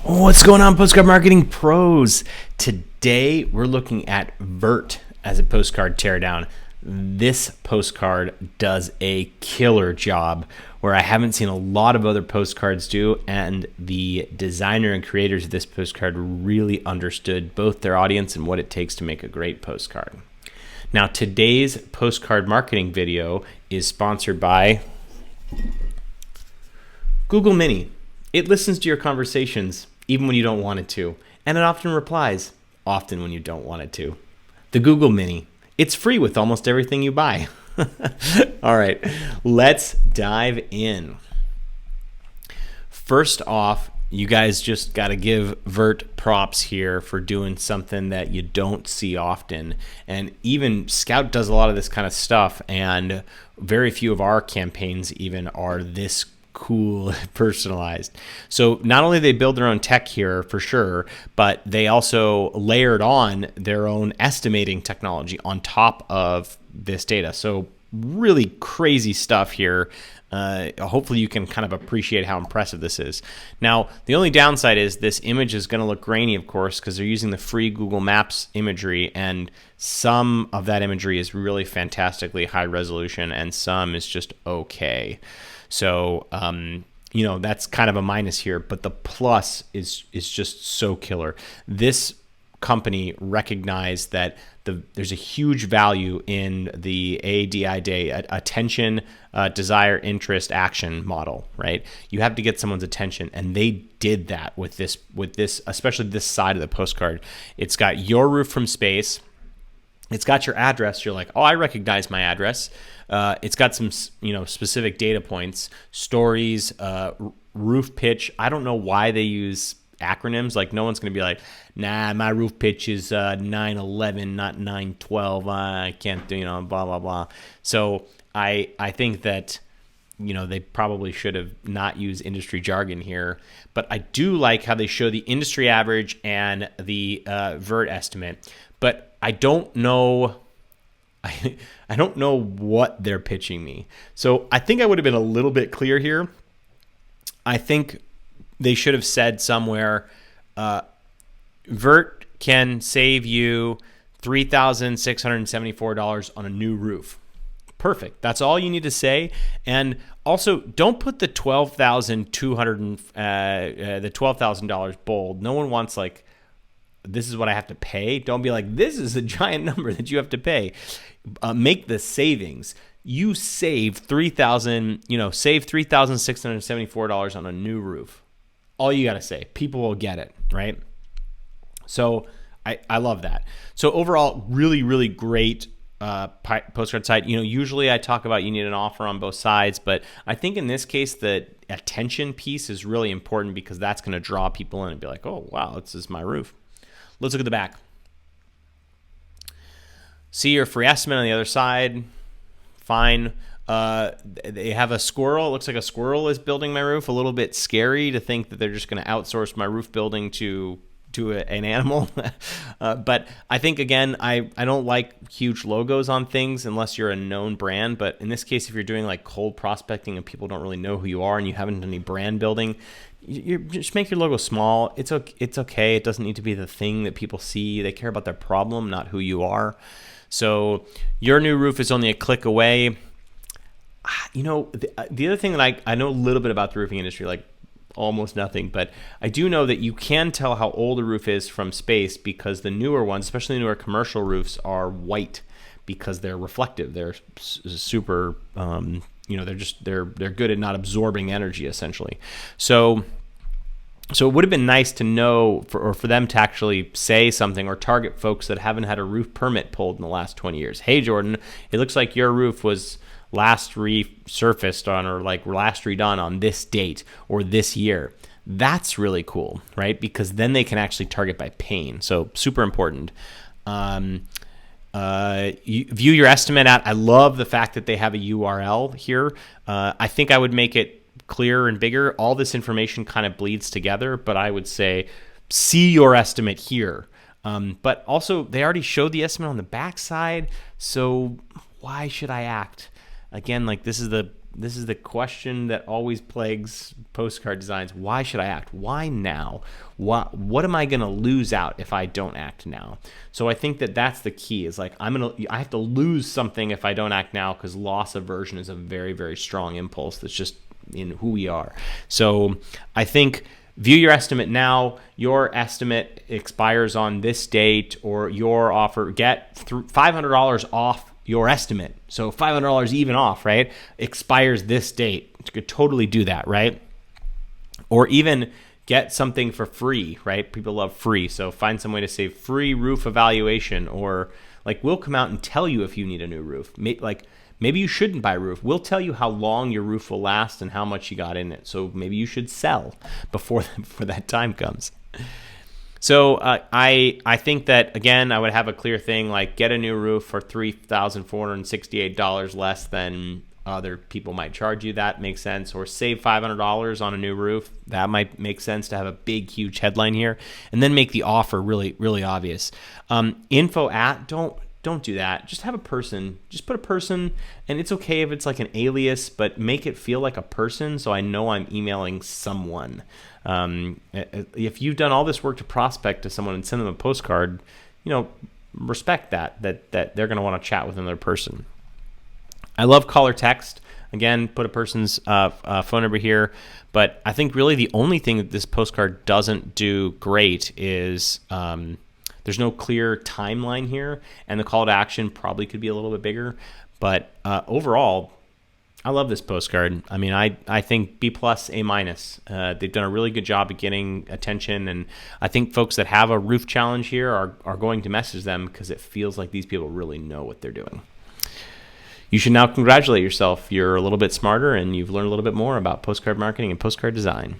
What's going on, Postcard Marketing Pros? Today, we're looking at Viirt as a postcard teardown. This postcard does a killer job where I haven't seen a lot of other postcards do, and the designer and creators of this postcard really understood both their audience and what it takes to make a great postcard. Now, today's postcard marketing video is sponsored by Google Mini. It listens to your conversations even when you don't want it to, and it often replies, often when you don't want it to. The Google Mini. It's free with almost everything you buy. All right, let's dive in. First off, you guys just got to give Viirt props here for doing something that you don't see often. And even Scout does a lot of this kind of stuff, and very few of our campaigns even are this cool, personalized. So not only they build their own tech here for sure, but they also layered on their own estimating technology on top of this data. So really crazy stuff here. Hopefully you can kind of appreciate how impressive this is. Now, the only downside is this image is going to look grainy, of course, because they're using the free Google Maps imagery, and some of that imagery is really fantastically high resolution and some is just okay. So, that's kind of a minus here, but the plus is just so killer. This company recognized that there's a huge value in the ADI attention, desire, interest, action model, right? You have to get someone's attention, and they did that with this, especially this side of the postcard. It's got your roof from space. It's got your address. You're like, oh, I recognize my address. It's got some, specific data points, stories, roof pitch. I don't know why they use acronyms. Like, no one's going to be like, nah, my roof pitch is 911, not 912. I can't do, blah, blah, blah. So I think that, they probably should have not used industry jargon here. But I do like how they show the industry average and the Viirt estimate. But I don't know. I don't know what they're pitching me. So I think I would have been a little bit clear here. I think they should have said somewhere, Viirt can save you $3,674 on a new roof. Perfect. That's all you need to say. And also, don't put the $12,000 bold. No one wants this is what I have to pay. Don't be like, this is a giant number that you have to pay. Make the savings. You save $3,674 on a new roof. All you got to say. People will get it, right? So I love that. So overall, really, really great postcard site. Usually I talk about you need an offer on both sides, but I think in this case, the attention piece is really important because that's going to draw people in and be like, oh, wow, this is my roof. Let's look at the back. See your free estimate on the other side. Fine. They have a squirrel. It looks like a squirrel is building my roof. A little bit scary to think that they're just going to outsource my roof building to an animal. But I think, again, I don't like huge logos on things unless you're a known brand. But in this case, if you're doing like cold prospecting and people don't really know who you are and you haven't done any brand building, you just make your logo small. It's okay. It doesn't need to be the thing that people see. They care about their problem, not who you are. So your new roof is only a click away. The other thing that I know a little bit about the roofing industry, like almost nothing, but I do know that you can tell how old a roof is from space because the newer ones, especially newer commercial roofs, are white because they're reflective. They're super, they're good at not absorbing energy essentially. So it would have been nice to know for them to actually say something or target folks that haven't had a roof permit pulled in the last 20 years. Hey, Jordan, it looks like your roof was last resurfaced on or last redone on this date or this year. That's really cool, right? Because then they can actually target by pain. So super important. You view your estimate at. I love the fact that they have a URL here. I think I would make it clearer and bigger. All this information kind of bleeds together, but I would say see your estimate here. But also, they already showed the estimate on the back side, so why should I act? Again, this is the this is the question that always plagues postcard designs. Why should I act? Why now? What am I going to lose out if I don't act now? So I think that that's the key, is like, I have to lose something if I don't act now, because loss aversion is a very, very strong impulse that's just in who we are. So I think view your estimate now. Your estimate expires on this date, or your offer, get $500 off your estimate. So $500 even off, right? Expires this date. You could totally do that, right? Or even get something for free, right? People love free. So find some way to save free roof evaluation, or like, we'll come out and tell you if you need a new roof. Maybe you shouldn't buy a roof. We'll tell you how long your roof will last and how much you got in it. So maybe you should sell before that time comes. So I think that, again, I would have a clear thing, like, get a new roof for $3,468 less than other people might charge you. That makes sense. Or save $500 on a new roof. That might make sense to have a big, huge headline here. And then make the offer really, really obvious. Info at, don't do that. Just have a person. Just put a person, and it's okay if it's like an alias, but make it feel like a person, so I know I'm emailing someone. If you've done all this work to prospect to someone and send them a postcard, respect that they're going to want to chat with another person. I love call or text. Again, put a person's phone number here. But I think really the only thing that this postcard doesn't do great is there's no clear timeline here, and the call to action probably could be a little bit bigger. But overall, I love this postcard. I mean, I think B+, A-. They've done a really good job of getting attention, and I think folks that have a roof challenge here are going to message them, because it feels like these people really know what they're doing. You should now congratulate yourself. You're a little bit smarter, and you've learned a little bit more about postcard marketing and postcard design.